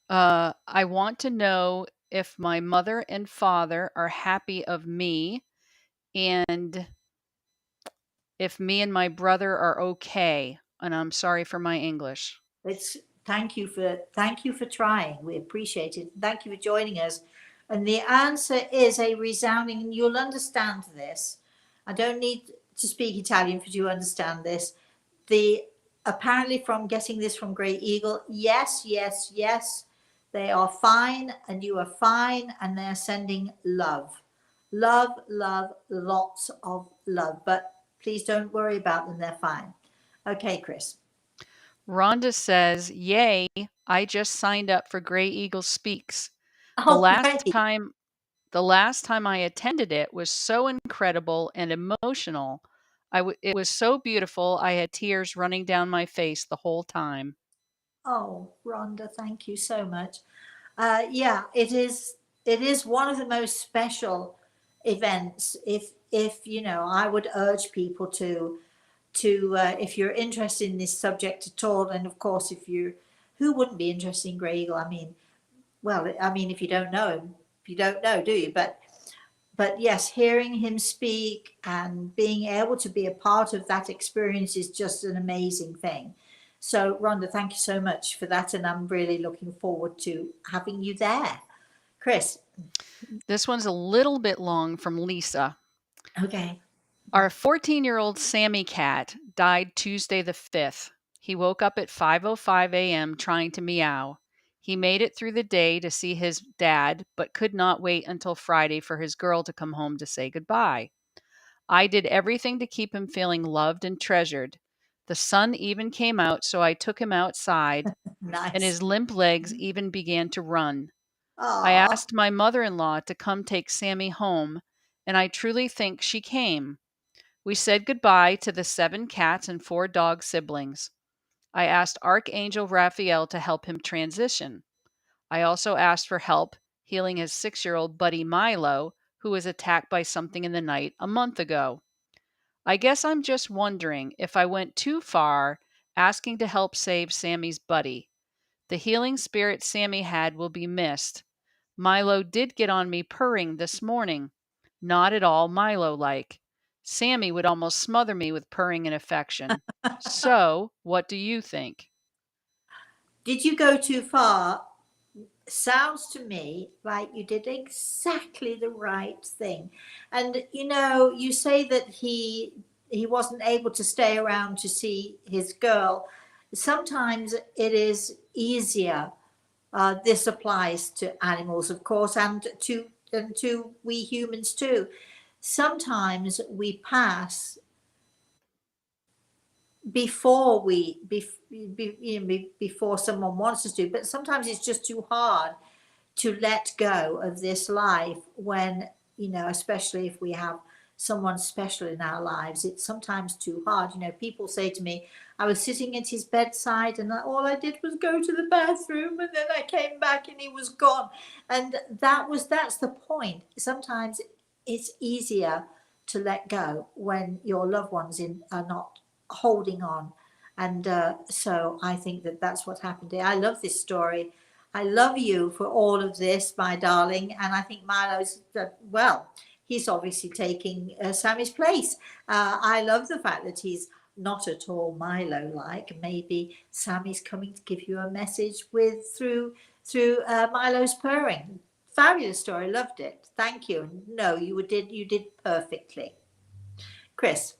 I want to know if my mother and father are happy of me and if me and my brother are okay. And I'm sorry for my English. It's thank you for trying. We appreciate it. Thank you for joining us. And the answer is a resounding, and you'll understand this. I don't need to speak Italian for you to understand this. The Apparently, from getting this from Great Eagle, yes, yes, yes, they are fine and you are fine, and they're sending love. Love, love, lots of love. But please don't worry about them, they're fine. Okay, Chris. Rhonda says, "Yay, I just signed up for Gray Eagle Speaks. The Oh, last great. time The last time I attended it was so incredible and emotional. It was so beautiful, I had tears running down my face the whole time. Oh, Rhonda, thank you so much. Yeah, it is. It is one of the most special events. If you know, I would urge people to if you're interested in this subject at all, and of course, if you who wouldn't be interested in Grey Eagle? I mean, well, I mean, if you don't know him, you don't know, do you? But yes, hearing him speak and being able to be a part of that experience is just an amazing thing. So, Rhonda, thank you so much for that, and I'm really looking forward to having you there. Chris, This one's a little bit long from Lisa. okay. Our 14-year-old Sammy cat died Tuesday the 5th. He woke up at 5:05 a.m. trying to meow. He made it through the day to see his dad, but could not wait until Friday for his girl to come home to say goodbye. I did everything to keep him feeling loved and treasured. The sun even came out, so I took him outside, and Nice. his limp legs even began to run. I Oh, asked my mother in law to come take Sammy home, and I truly think she came. We said goodbye to the 7 cats and 4 dog siblings. I asked Archangel Raphael to help him transition. I also asked for help healing his 6-year-old buddy Milo, who was attacked by something in the night a month ago. I guess I'm just wondering if I went too far asking to help save Sammy's buddy. The healing spirit Sammy had will be missed. Milo did get on me purring this morning. Not at all Milo like. Sammy would almost smother me with purring and affection. So, what do you think? did you go too far? Sounds to me like you did exactly the right thing. And you know, you say that he wasn't able to stay around to see his girl. Sometimes it is easier. This applies to animals, of course, and to we humans too. Sometimes we pass before before someone wants us to, but sometimes it's just too hard to let go of this life when, you know, especially if we have someone special in our lives, it's sometimes too hard. You know, people say to me, I was sitting at his bedside and all I did was go to the bathroom and then I came back and he was gone. And that's the point. Sometimes it's easier to let go when your loved ones are not holding on. And so I think that that's what happened here. I love this story. I love you for all of this, my darling. And I think Milo's, well, he's obviously taking Sammy's place. I love the fact that he's not at all Milo like. Maybe Sammy's coming to give you a message through Milo's purring. Fabulous story, loved it. Thank you. No, you did perfectly. Chris.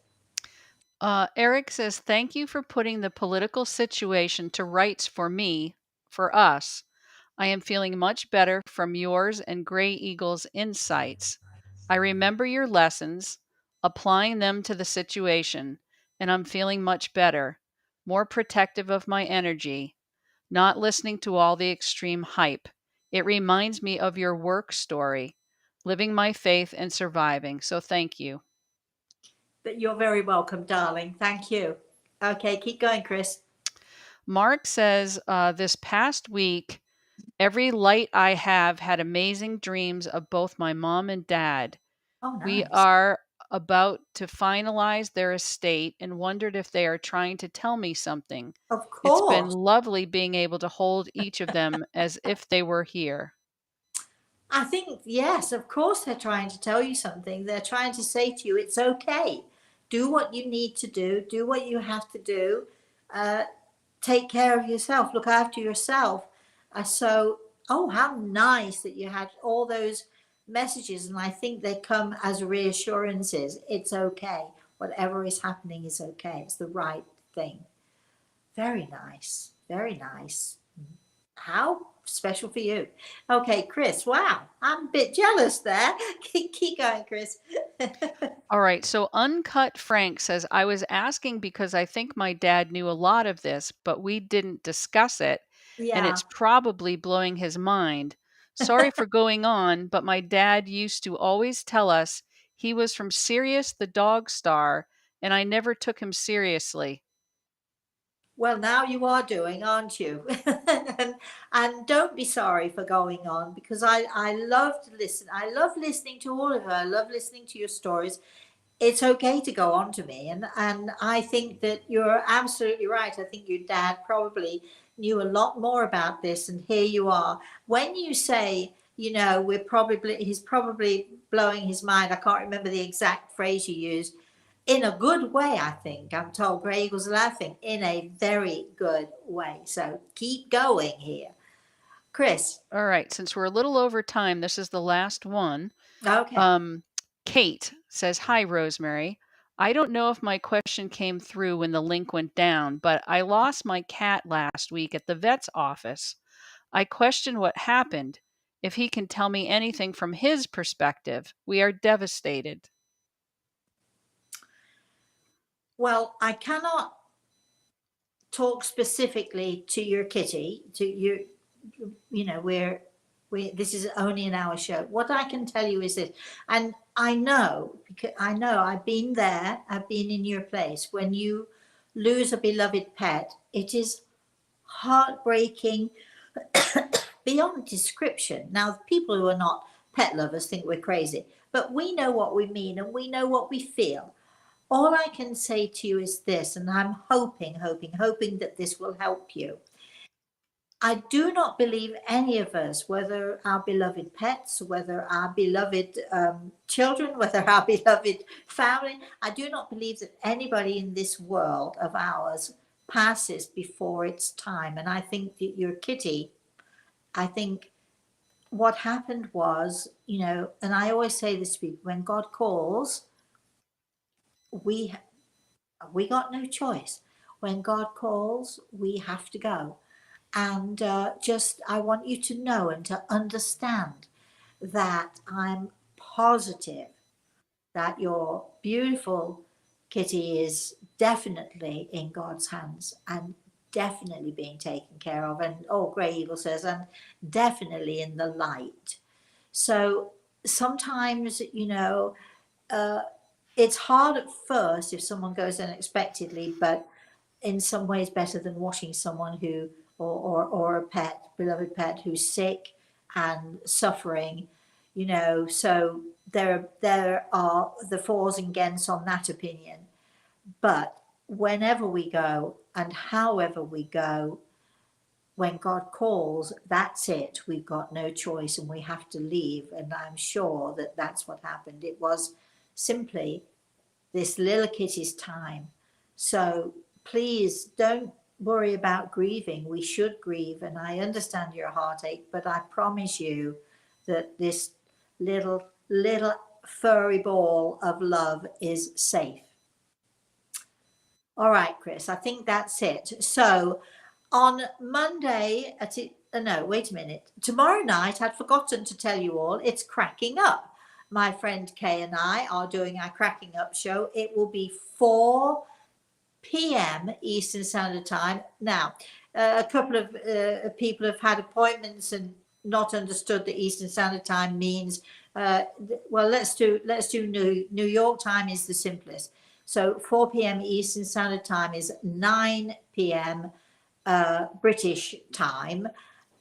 Eric says, thank you for putting the political situation to rights for me, for us. I am feeling much better from yours and Gray Eagle's insights. I remember your lessons, applying them to the situation, and I'm feeling much better, more protective of my energy, not listening to all the extreme hype. It reminds me of your work story, living my faith and surviving. So thank you. You're very welcome, darling. Thank you. Okay, keep going, Chris. Mark says, this past week, every light I have had amazing dreams of both my mom and dad. Oh, We nice. are about to finalize their estate and wondered if they are trying to tell me something. Of It's been course. lovely being able to hold each of them as if they were here. I think, yes, of course, they're trying to tell you something. They're trying to say to you, it's okay. Do what you need to do what you have to do. Uh, Take care of yourself, look after yourself. Oh, how nice that you had all those messages. And I think they come as reassurances. It's okay. Whatever is happening is okay. It's the right thing. Very nice. Very nice. How special for you. Okay, Chris. Wow, I'm a bit jealous there. Keep going, Chris. All right, so Uncut Frank says, I was asking because I think my dad knew a lot of this, but we didn't discuss it, and Yeah. it's probably blowing his mind. Sorry for going on, but my dad used to always tell us he was from Sirius the Dog Star, and I never took him seriously. Well, now you are doing, aren't you? And don't be sorry for going on, because I love to listen. I love listening to all of her. I love listening to your stories. It's okay to go on to me. And I think that you're absolutely right. I think your dad probably knew a lot more about this. And here you are. When you say, he's probably blowing his mind. I can't remember the exact phrase you used. In a good way, I think. I'm told Grey Eagle's laughing in a very good way. So keep going here. Chris. All right, since we're a little over time, this is the last one. Okay. Um, Kate says, "Hi, Rosemary. I don't know if my question came through when the link went down, but I lost my cat last week at the vet's office. I questioned what happened. If he can tell me anything from his perspective, we are devastated." Well, I cannot talk specifically to your kitty, to your, this is only an hour show. What I can tell you is this, and I know, because I know I've been there, I've been in your place. When you lose a beloved pet, it is heartbreaking beyond description. Now, people who are not pet lovers think we're crazy, but we know what we mean and we know what we feel. All I can say to you is this, and I'm hoping that this will help you. I do not believe any of us, whether our beloved pets, whether our beloved children, whether our beloved family, I do not believe that anybody in this world of ours passes before its time. And I think that your kitty, I think what happened was, and I always say this to people, when God calls, we got no choice. When God calls, we have to go. And I want you to know and to understand that I'm positive that your beautiful kitty is definitely in God's hands and definitely being taken care of. And Grey Eagle says, and definitely in the light. So sometimes, it's hard at first if someone goes unexpectedly, but in some ways better than watching someone who, or a pet, beloved pet, who's sick and suffering, So there are the fors and against on that opinion. But whenever we go and however we go, when God calls, that's it. We've got no choice and we have to leave. And I'm sure that that's what happened. It was simply this little kitty's time. So please don't worry about grieving. We should grieve. And I understand your heartache, but I promise you that this little furry ball of love is safe. All right, Chris, I think that's it. So on Monday no, wait a minute. Tomorrow night, I'd forgotten to tell you all, it's Cracking Up. My friend Kay and I are doing our Cracking Up show. It will be 4 p.m. Eastern Standard Time. Now, a couple of people have had appointments and not understood that Eastern Standard Time means, well, let's do New York time is the simplest. So 4 p.m. Eastern Standard Time is 9 p.m. British time.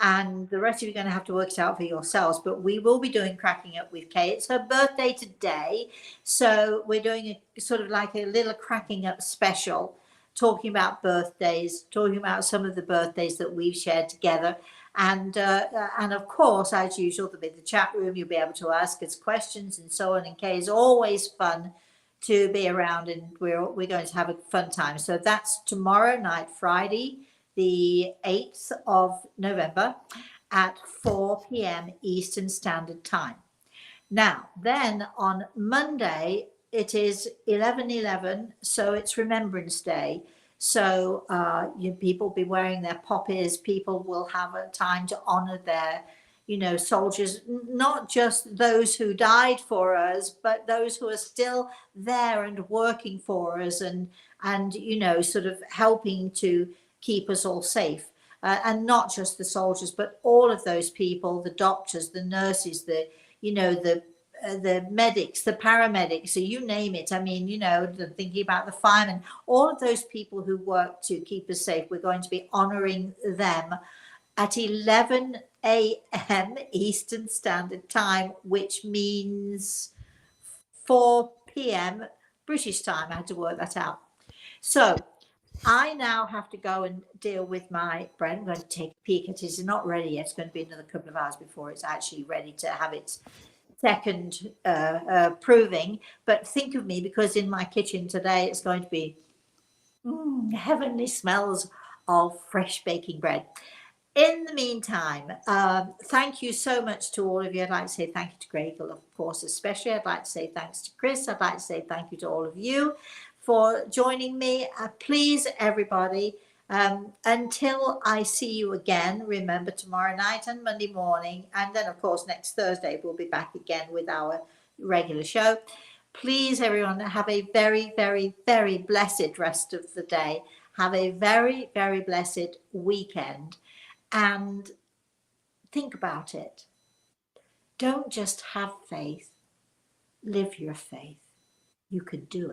And the rest of you are going to have to work it out for yourselves. But we will be doing Cracking Up with Kay. It's her birthday today. So we're doing a sort of like a little Cracking Up special, talking about birthdays, talking about some of the birthdays that we've shared together. And of course, as usual, there'll be the chat room. You'll be able to ask us questions and so on. And Kay is always fun to be around, and we're going to have a fun time. So that's tomorrow night, Friday, the 8th of November at 4 p.m. Eastern Standard Time. Now, then on Monday, it is 11/11, so it's Remembrance Day. So people be wearing their poppies. People will have a time to honor their, soldiers, not just those who died for us, but those who are still there and working for us and sort of helping to keep us all safe. and not just the soldiers, but all of those people, the doctors, the nurses, the medics, the paramedics, so you name it. I mean, thinking about the firemen, all of those people who work to keep us safe. We're going to be honouring them at 11 a.m. Eastern Standard Time, which means 4 p.m. British time. I had to work that out. So I now have to go and deal with my bread. I'm going to take a peek at it. It's not ready yet. It's going to be another couple of hours before it's actually ready to have its second proving. But think of me, because in my kitchen today it's going to be heavenly smells of fresh baking bread. In the meantime, thank you so much to all of you. I'd like to say thank you to Gregor, of course, especially. I'd like to say thanks to Chris. I'd like to say thank you to all of you for joining me. Please, everybody, until I see you again, remember tomorrow night and Monday morning, and then, of course, next Thursday, we'll be back again with our regular show. Please, everyone, have a very, very, very blessed rest of the day. Have a very, very blessed weekend. And think about it. Don't just have faith, live your faith. You could do it.